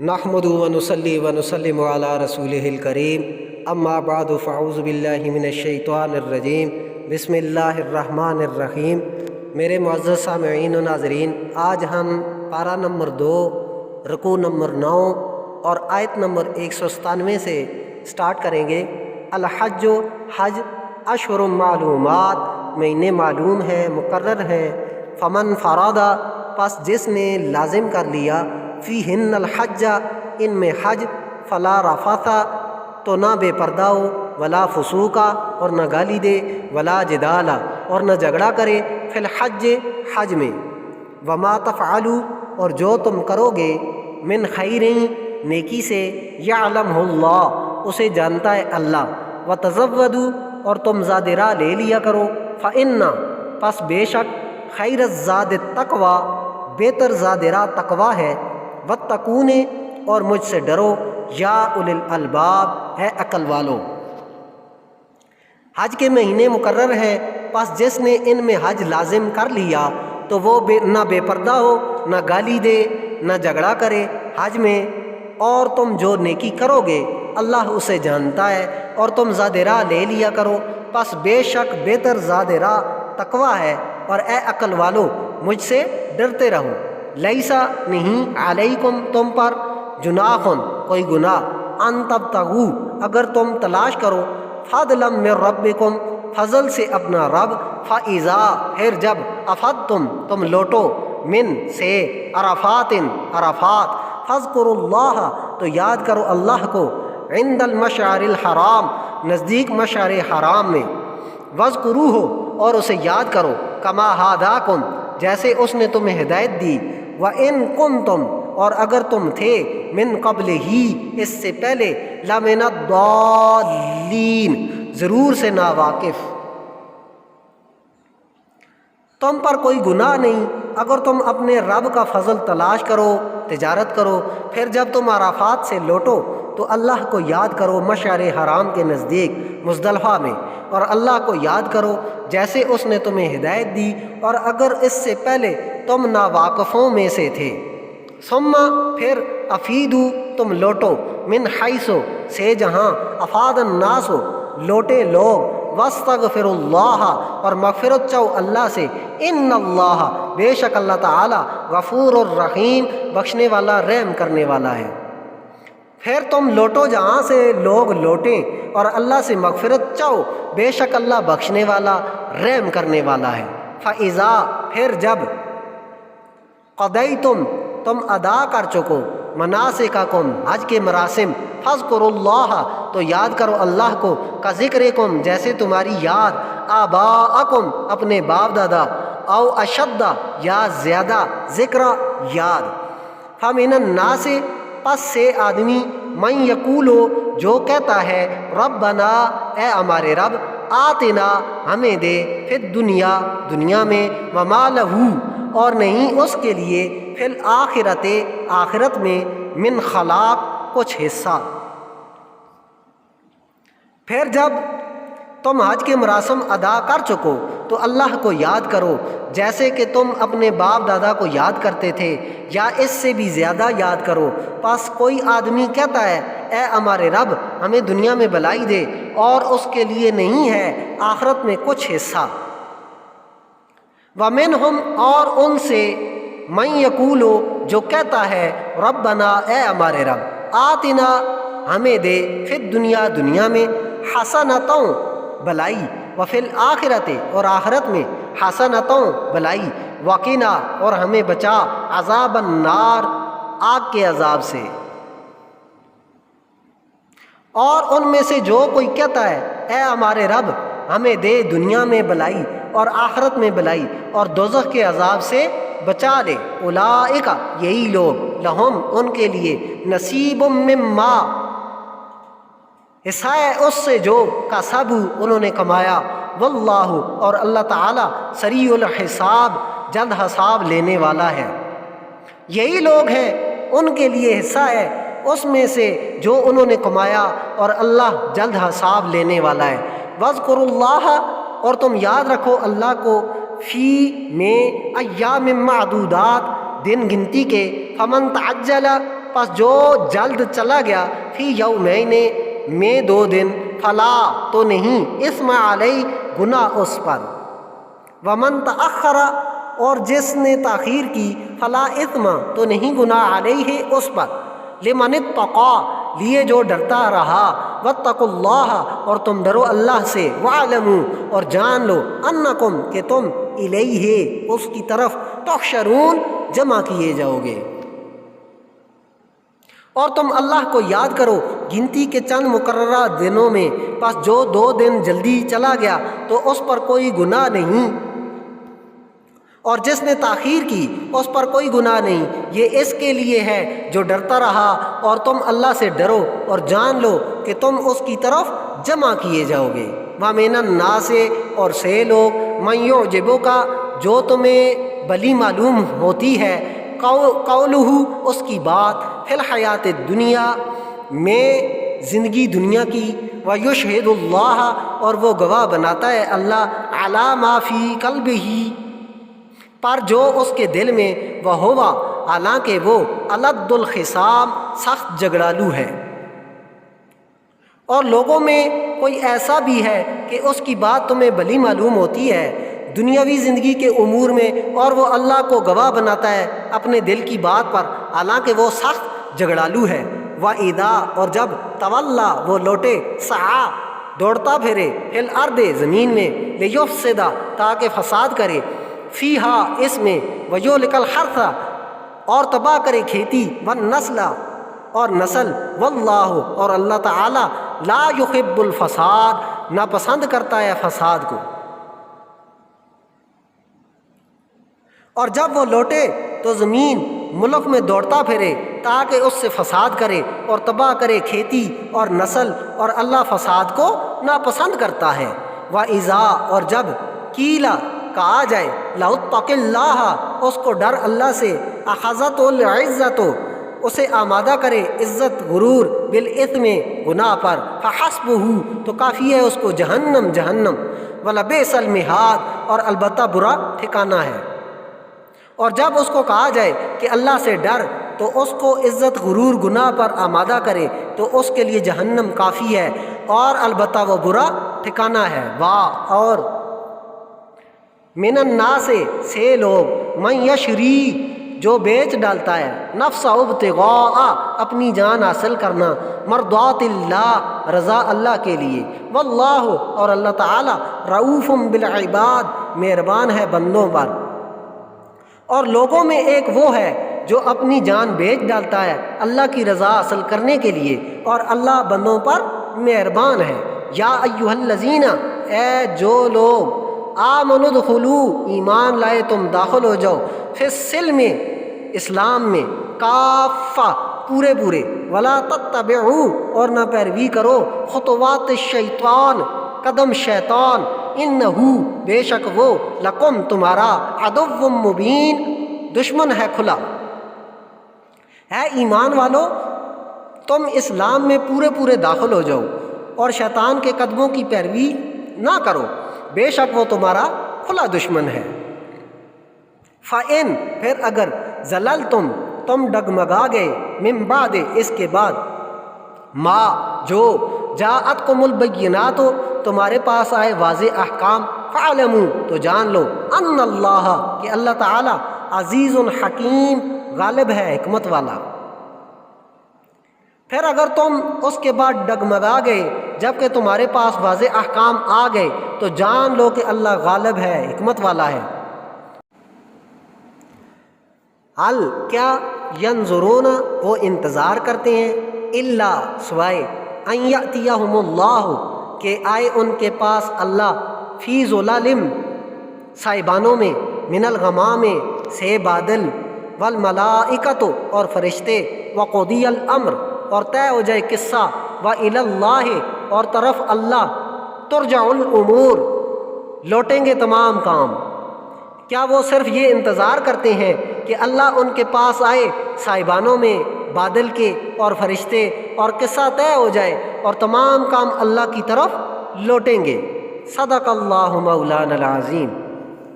نحمد و نصلی و نسلم علی رسولہ الکریم اما بعد فاعوذ باللہ من الشیطان الرجیم بسم اللہ الرحمن الرحیم۔ میرے معزز سامعین و ناظرین، آج ہم پارہ نمبر 2 رکوع نمبر 9 اور آیت نمبر 197 سے سٹارٹ کریں گے۔ الحج حج اشہر معلومات، مہینے معلوم ہیں، مقرر ہیں۔ فمن فرادہ، پس جس نے لازم کر لیا، فیہن الحج، ان میں حج، فلا رفث، تو نہ بے پردہ ہو، ولا فسوقا، اور نہ گالی دے، ولا جدال، اور نہ جھگڑا کرے، فی الحج، حج میں۔ وما تفعلوا، اور جو تم کرو گے، من خیر، نیکی سے، یعلمہ اللہ، اسے جانتا ہے اللہ۔ وتزودوا، اور تم زاد راہ لے لیا کرو، فإن، پس بے شک، خیر الزاد التقوی، بہتر زاد راہ تقوی ہے۔ واتقون، اور مجھ سے ڈرو، یا اولی الالباب، ہے عقل والو۔ حج کے مہینے مقرر ہیں، پس جس نے ان میں حج لازم کر لیا تو وہ نہ بے پردہ ہو، نہ گالی دے، نہ جھگڑا کرے حج میں۔ اور تم جو نیکی کرو گے اللہ اسے جانتا ہے، اور تم زاد راہ لے لیا کرو، پس بے شک بہتر زاد راہ تقوی ہے۔ اور اے عقل والو، مجھ سے ڈرتے رہو۔ لیسا، نہیں، علیکم، تم پر، جناح، کوئی گناہ، ان تبتغوا، اگر تم تلاش کرو، فضلا من ربکم، فضل سے اپنا رب، فاذا، پھر جب، افضتم، تم لوٹو، من، سے، عرفات، عرفات، فاذکروا اللہ، تو یاد کرو اللہ کو، عند المشعر الحرام، نزدیک مشعر حرام میں، واذکروہ، اور اسے یاد کرو، کما ہداکم، جیسے اس نے تمہیں ہدایت دی، وَإِن كُنتُمْ، اور اگر تم تھے، من قبل ہی، اس سے پہلے، لَمِنَ الضَّالِّينَ، ضرور سے ناواقف۔ تم پر کوئی گناہ نہیں اگر تم اپنے رب کا فضل تلاش کرو، تجارت کرو، پھر جب تم عرفات سے لوٹو تو اللہ کو یاد کرو مشعر حرام کے نزدیک مزدلفہ میں، اور اللہ کو یاد کرو جیسے اس نے تمہیں ہدایت دی، اور اگر اس سے پہلے تم ناواقفوں میں سے تھے۔ ثم، پھر، افیدو، تم لوٹو، من حیث، سے جہاں، افاد الناس، لوٹے لوگ، واستغفر اللہ، اور مغفرت چاہو اللہ سے، ان اللہ، بے شک اللہ تعالی، غفور الرحیم، بخشنے والا، رحم کرنے والا ہے۔ پھر تم لوٹو جہاں سے لوگ لوٹیں، اور اللہ سے مغفرت چاہو، بے شک اللہ بخشنے والا، رحم کرنے والا ہے۔ فَإِذَا، پھر جب، قَضَيْتُمْ، تم ادا کر چکو، مناسککم، حج کے مراسم، فاذکروا اللہ، تو یاد کرو اللہ کو، کذکرکم، جیسے تمہاری یاد، آباءکم، اپنے باپ دادا، او اشد، یا زیادہ، ذکر، یاد۔ فَمِنَ النَّاسِ، پس سے آدمی، من یقول، جو کہتا ہے، ربنا، اے ہمارے رب، آتنا، ہمیں دے، فی الدنیا، دنیا میں، وما لہ، اور نہیں اس کے لیے، فی الآخرۃ، آخرت میں، من خلاق، کچھ حصہ۔ پھر جب تم حج کے مراسم ادا کر چکو تو اللہ کو یاد کرو جیسے کہ تم اپنے باپ دادا کو یاد کرتے تھے، یا اس سے بھی زیادہ یاد کرو۔ پس کوئی آدمی کہتا ہے، اے ہمارے رب، ہمیں دنیا میں بھلائی دے، اور اس کے لیے نہیں ہے آخرت میں کچھ حصہ۔ وَمِنْهُمْ، اور ان سے، من یقول، جو کہتا ہے، ربنا، اے ہمارے رب، آتنا، ہمیں دے، فی الدنیا، دنیا میں، حسنتوں، بھلائی، وفی الآخرت، اور آخرت میں، حسنتوں، بھلائی، وقنا، اور ہمیں بچا، عذاب النار، آگ کے عذاب سے۔ اور ان میں سے جو کوئی کہتا ہے، اے ہمارے رب، ہمیں دے دنیا میں بھلائی اور آخرت میں بھلائی، اور دوزخ کے عذاب سے بچا لے، اولئک، یہی لوگ، لہم، ان کے لیے، نصیب مما، حصہ ہے اس سے جو، کسبوا، انہوں نے کمایا، واللہ، اور اللہ تعالی، سریع الحساب، جلد حساب لینے والا ہے۔ یہی لوگ ہیں، ان کے لیے حصہ ہے اس میں سے جو انہوں نے کمایا، اور اللہ جلد حساب لینے والا ہے۔ واذکروا اللہ، اور تم یاد رکھو اللہ کو، فی، میں، ایام معدودات، دن گنتی کے، فمن تعجل، پس جو جلد چلا گیا فی یومین میں 2 دن فلا تو نہیں اسم علیہ گناہ اس پر، ومن تأخر اور جس نے تاخیر کی فلا اثم تو نہیں گناہ علیہ اس پر، لمن اتقى لیے جو ڈرتا رہا، واتقوا اللہ اور تم ڈرو اللہ سے، واعلموا اور جان لو انکم کہ تم الیہ اس کی طرف تحشرون جمع کیے جاؤ گے۔ اور تم اللہ کو یاد کرو گنتی کے چند مقررہ دنوں میں، پس جو 2 دن جلدی چلا گیا تو اس پر کوئی گناہ نہیں، اور جس نے تاخیر کی اس پر کوئی گناہ نہیں، یہ اس کے لیے ہے جو ڈرتا رہا، اور تم اللہ سے ڈرو اور جان لو کہ تم اس کی طرف جمع کیے جاؤ گے۔ وَمِنَ النَّاسِ اور سے لوگ مَن يُعْجِبُكَ جو تمہیں بھلی معلوم ہوتی ہے، قولہ اس کی بات، فی الحیات الدنیا میں زندگی دنیا کی، وَيُشْهِدُ اللَّهَ اور وہ گواہ بناتا ہے اللہ، عَلَى مَا فِي قَلْبِهِ پر جو اس کے دل میں، وَهُوَ حالانکہ وہ الد الخصام سخت جھگڑالو ہے۔ اور لوگوں میں کوئی ایسا بھی ہے کہ اس کی بات تمہیں بھلی معلوم ہوتی ہے دنیاوی زندگی کے امور میں، اور وہ اللہ کو گواہ بناتا ہے اپنے دل کی بات پر، حالانکہ وہ سخت جھگڑالو ہے۔ وَإِذَا اور جب تولا وہ لوٹے، سعا دوڑتا پھرے، فی الارض زمین میں، لیفسد تاکہ فساد کرے، فیہا اس میں، ویہلک الحرث اور تباہ کرے کھیتی، والنسل اور نسل، واللہ اور اللہ تعالی لا یحب الفساد ناپسند کرتا ہے فساد کو۔ اور جب وہ لوٹے تو زمین ملک میں دوڑتا پھرے تاکہ اس سے فساد کرے اور تباہ کرے کھیتی اور نسل، اور اللہ فساد کو ناپسند کرتا ہے۔ وَإِذَا اور جب قیلا کہا جائے، لَاتَّقِ اللَّهَ اس کو ڈر اللہ سے، اخذت العزت اسے آمادہ کرے عزت غرور، بالاثم گناہ پر، فحسبہ تو کافی ہے اس کو جہنم جہنم، وَلَبِئْسَ الْمِہَادُ اور البتہ برا ٹھکانہ ہے۔ اور جب اس کو کہا جائے کہ اللہ سے ڈر تو اس کو عزت غرور گناہ پر آمادہ کرے تو اس کے لیے جہنم کافی ہے، اور البتہ وہ برا ٹھکانہ ہے۔ اور من الناس سے لوگ من یشری جو بیچ ڈالتا ہے، نفس ابتغاء اپنی جان حاصل کرنا، مرضات اللہ رضا اللہ کے لیے، واللہ اور اللہ تعالی رؤوف بالعباد مہربان ہے بندوں پر۔ اور لوگوں میں ایک وہ ہے جو اپنی جان بیچ ڈالتا ہے اللہ کی رضا حاصل کرنے کے لیے، اور اللہ بندوں پر مہربان ہے۔ یا ایھا الذین اے جو لوگ آمنوا ادخلوا ایمان لائے تم داخل ہو جاؤ، فی السلم اسلام میں، کافہ پورے پورے، ولا تتبعوا اور نہ پیروی کرو، خطوات الشیطان قدم شیطان، انہو بے شک وہ، لکم تمہارا، عدو مبین دشمن ہے کھلا۔ اے ایمان والو تم اسلام میں پورے پورے داخل ہو جاؤ اور شیطان کے قدموں کی پیروی نہ کرو، بے شک وہ تمہارا کھلا دشمن ہے۔ فَإِن پھر اگر زللتم تم ڈگمگا گئے، من بعد اس کے بعد، ما جو جاءتکم البینات تمہارے پاس آئے واضح احکام، فَاعْلَمُوا تو جان لو، ان اللہ کہ اللہ تعالی عزیز حکیم غالب ہے حکمت والا۔ پھر اگر تم اس کے بعد ڈگمگا گئے جبکہ تمہارے پاس واضح احکام آ گئے تو جان لو کہ اللہ غالب ہے حکمت والا ہے۔ حل کیا ینظرون وہ انتظار کرتے ہیں، الا سوائے ان یأتیہم اللہ کہ آئے ان کے پاس اللہ، فی ظلال سائبانوں میں، من الغمام سے بادل، والملائکۃ اور فرشتے، وقضی الامر اور طے ہو جائے قصہ، وإلی اللہ اور طرف اللہ ترجع الامور لوٹیں گے تمام کام۔ کیا وہ صرف یہ انتظار کرتے ہیں کہ اللہ ان کے پاس آئے سائبانوں میں بادل کے اور فرشتے اور قصہ طے ہو جائے اور تمام کام اللہ کی طرف لوٹیں گے؟ صدق اللہ مولانا العظیم۔